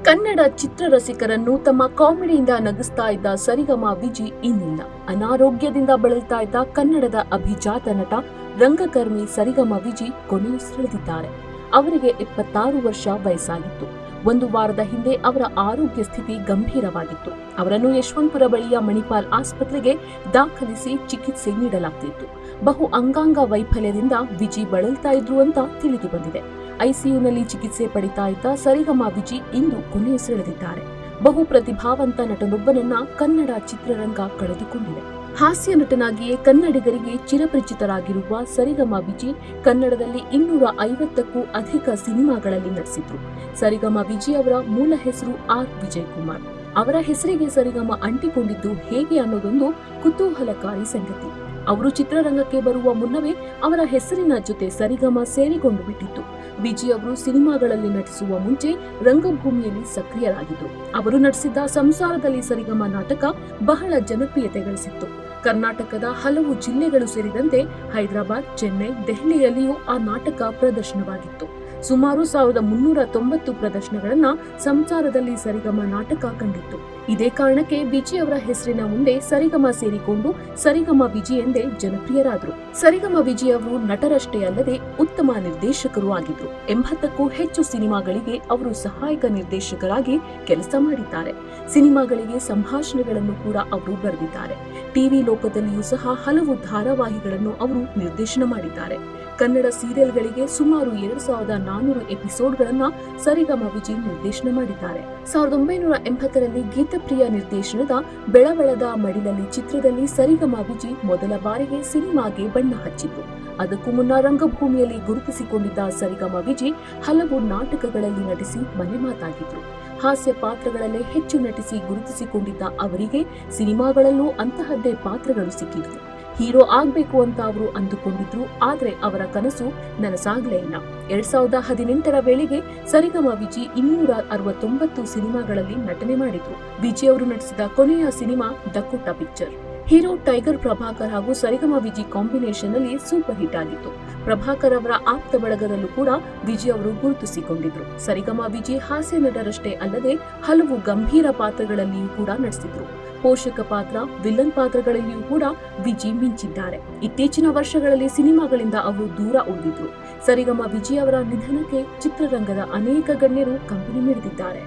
ಕನ್ನಡ ಚಿತ್ರರಸಿಕರನ್ನು ತಮ್ಮ ಕಾಮಿಡಿಯಿಂದ ನಗಿಸ್ತಾ ಇದ್ದ ಸರಿಗಮ ವಿಜಿ ಇನ್ನಿಲ್ಲ. ಅನಾರೋಗ್ಯದಿಂದ ಬಳಲ್ತಾ ಇದ್ದ ಕನ್ನಡದ ಅಭಿಜಾತ ನಟ ರಂಗಕರ್ಮಿ ಸರಿಗಮ ವಿಜಿ ಕೊನೆಯುಸಿರೆಳೆದಿದ್ದಾರೆ. ಅವರಿಗೆ 76 ವರ್ಷ ವಯಸ್ಸಾಗಿತ್ತು. ಒಂದು ವಾರದ ಹಿಂದೆ ಅವರ ಆರೋಗ್ಯ ಸ್ಥಿತಿ ಗಂಭೀರವಾಗಿತ್ತು. ಅವರನ್ನು ಯಶವಂತಪುರ ಬಳಿಯ ಮಣಿಪಾಲ್ ಆಸ್ಪತ್ರೆಗೆ ದಾಖಲಿಸಿ ಚಿಕಿತ್ಸೆ ನೀಡಲಾಗ್ತಿತ್ತು. ಬಹು ಅಂಗಾಂಗ ವೈಫಲ್ಯದಿಂದ ವಿಜಿ ಬಳಲ್ತಾ ಇದ್ರು ಅಂತ ತಿಳಿದು ಬಂದಿದೆ. ಐಸಿಯುನಲ್ಲಿ ಚಿಕಿತ್ಸೆ ಪಡಿತಾ ಇದ್ದ ಸರಿಗಮ ವಿಜಿ ಇಂದು ಕೊನೆಯುಸಿರೆಳೆದಿದ್ದಾರೆ. ಬಹು ಪ್ರತಿಭಾವಂತ ನಟನೊಬ್ಬನನ್ನ ಕನ್ನಡ ಚಿತ್ರರಂಗ ಕಳೆದುಕೊಂಡಿದೆ. ಹಾಸ್ಯ ನಟನಾಗಿಯೇ ಕನ್ನಡಿಗರಿಗೆ ಚಿರಪರಿಚಿತರಾಗಿರುವ ಸರಿಗಮ ವಿಜಿ ಕನ್ನಡದಲ್ಲಿ 250ಕ್ಕೂ ಅಧಿಕ ಸಿನಿಮಾಗಳಲ್ಲಿ ನಟಿಸಿದ್ರು. ಸರಿಗಮ ವಿಜಿ ಅವರ ಮೂಲ ಹೆಸರು ಆರ್ ವಿಜಯಕುಮಾರ್. ಅವರ ಹೆಸರಿಗೆ ಸರಿಗಮ ಅಂಟಿಕೊಂಡಿದ್ದು ಹೇಗೆ ಅನ್ನೋದೊಂದು ಕುತೂಹಲಕಾರಿ ಸಂಗತಿ. ಅವರು ಚಿತ್ರರಂಗಕ್ಕೆ ಬರುವ ಮುನ್ನವೇ ಅವರ ಹೆಸರಿನ ಜೊತೆ ಸರಿಗಮ ಸೇರಿಕೊಂಡು ಬಿಟ್ಟಿತ್ತು. ವಿಜಿ ಅವರು ಸಿನಿಮಾಗಳಲ್ಲಿ ನಟಿಸುವ ಮುಂಚೆ ರಂಗಭೂಮಿಯಲ್ಲಿ ಸಕ್ರಿಯರಾಗಿದ್ದರು. ಅವರು ನಟಿಸಿದ್ದ ಸಂಸಾರದಲ್ಲಿ ಸರಿಗಮ ನಾಟಕ ಬಹಳ ಜನಪ್ರಿಯತೆ ಗಳಿಸಿತ್ತು. ಕರ್ನಾಟಕದ ಹಲವು ಜಿಲ್ಲೆಗಳು ಸೇರಿದಂತೆ ಹೈದರಾಬಾದ್, ಚೆನ್ನೈ, ದೆಹಲಿಯಲ್ಲಿಯೂ ಆ ನಾಟಕ ಪ್ರದರ್ಶನವಾಗಿತ್ತು. ಸುಮಾರು 1390 ಪ್ರದರ್ಶನಗಳನ್ನ ಸಂಸಾರದಲ್ಲಿ ಸರಿಗಮ ನಾಟಕ ಕಂಡಿತ್ತು. ಇದೇ ಕಾರಣಕ್ಕೆ ವಿಜಿ ಅವರ ಹೆಸರಿನ ಮುಂದೆ ಸರಿಗಮ ಸೇರಿಕೊಂಡು ಸರಿಗಮ ವಿಜಿ ಎಂದೇ ಜನಪ್ರಿಯರಾದರು. ಸರಿಗಮ ವಿಜಿ ಅವರು ನಟರಷ್ಟೇ ಅಲ್ಲದೆ ಉತ್ತಮ ನಿರ್ದೇಶಕರು ಆಗಿದ್ರು. 80ಕ್ಕೂ ಹೆಚ್ಚು ಸಿನಿಮಾಗಳಿಗೆ ಅವರು ಸಹಾಯಕ ನಿರ್ದೇಶಕರಾಗಿ ಕೆಲಸ ಮಾಡಿದ್ದಾರೆ. ಸಿನಿಮಾಗಳಿಗೆ ಸಂಭಾಷಣೆಗಳನ್ನು ಕೂಡ ಅವರು ಬರೆದಿದ್ದಾರೆ. ಟಿವಿ ಲೋಕದಲ್ಲಿಯೂ ಸಹ ಹಲವು ಧಾರಾವಾಹಿಗಳನ್ನು ಅವರು ನಿರ್ದೇಶನ ಮಾಡಿದ್ದಾರೆ. ಕನ್ನಡ ಸೀರಿಯಲ್ಗಳಿಗೆ ಸುಮಾರು 2400 ಎಪಿಸೋಡ್ಗಳನ್ನ ಸರಿಗಮ ವಿಜಿ ನಿರ್ದೇಶನ ಮಾಡಿದ್ದಾರೆ. 1980ರಲ್ಲಿ ಗೀತಪ್ರಿಯ ನಿರ್ದೇಶನದ ಬೆಳಬೆಳದ ಮಡಿಲಲ್ಲಿ ಚಿತ್ರದಲ್ಲಿ ಸರಿಗಮ ವಿಜಿ ಮೊದಲ ಬಾರಿಗೆ ಸಿನಿಮಾಗೆ ಬಣ್ಣ ಹಚ್ಚಿದ್ರು. ಅದಕ್ಕೂ ಮುನ್ನ ರಂಗಭೂಮಿಯಲ್ಲಿ ಗುರುತಿಸಿಕೊಂಡಿದ್ದ ಸರಿಗಮ ವಿಜಿ ಹಲವು ನಾಟಕಗಳಲ್ಲಿ ನಟಿಸಿ ಮನೆ ಮಾತಾಗಿದ್ರು. ಹಾಸ್ಯ ಪಾತ್ರಗಳಲ್ಲೇ ಹೆಚ್ಚು ನಟಿಸಿ ಗುರುತಿಸಿಕೊಂಡಿದ್ದ ಅವರಿಗೆ ಸಿನಿಮಾಗಳಲ್ಲೂ ಅಂತಹದ್ದೇ ಪಾತ್ರಗಳು ಸಿಕ್ಕಿದ್ವು. ಹೀರೋ ಆಗ್ಬೇಕು ಅಂತ ಅವರು ಅಂದುಕೊಂಡಿದ್ರು. ಆದ್ರೆ ಅವರ ಕನಸು ನನಸಾಗಲೇ ಇಲ್ಲ. 2018ರ ವೇಳೆಗೆ ಸರಿಗಮ ವಿಜಿ 269 ಸಿನಿಮಾಗಳಲ್ಲಿ ನಟನೆ ಮಾಡಿದ್ರು. ವಿಜಿ ಅವರು ನಟಿಸಿದ ಕೊನೆಯ cinema Dakota picture. Hero tiger Prabhakar ಹಾಗೂ ಸರಿಗಮ ವಿಜಿ ಕಾಂಬಿನೇಷನ್ ನಲ್ಲಿ ಸೂಪರ್ ಹಿಟ್ ಆಗಿತ್ತು. ಪ್ರಭಾಕರ್ ಅವರ ಆಪ್ತ ಬಳಗದಲ್ಲೂ ಕೂಡ ವಿಜಿ ಅವರು ಗುರುತಿಸಿಕೊಂಡಿದ್ರು. ಸರಿಗಮ ವಿಜಿ ಹಾಸ್ಯ ನಟರಷ್ಟೇ ಅಲ್ಲದೆ ಹಲವು ಗಂಭೀರ ಪಾತ್ರಗಳಲ್ಲಿಯೂ ಕೂಡ ನಟಿಸಿದ್ರು. ಪೋಷಕ ಪಾತ್ರ, ವಿಲನ್ ಪಾತ್ರಗಳಲ್ಲಿಯೂ ಕೂಡ ವಿಜಿ ಮಿಂಚಿದ್ದಾರೆ. ಇತ್ತೀಚಿನ ವರ್ಷಗಳಲ್ಲಿ ಸಿನಿಮಾಗಳಿಂದ ಅವರು ದೂರ ಉಳಿದಿದ್ರು. ಸರಿಗಮ ವಿಜಿ ಅವರ ನಿಧನಕ್ಕೆ ಚಿತ್ರರಂಗದ ಅನೇಕ ಗಣ್ಯರು ಕಂಬನಿ ಮಿಡಿದಿದ್ದಾರೆ.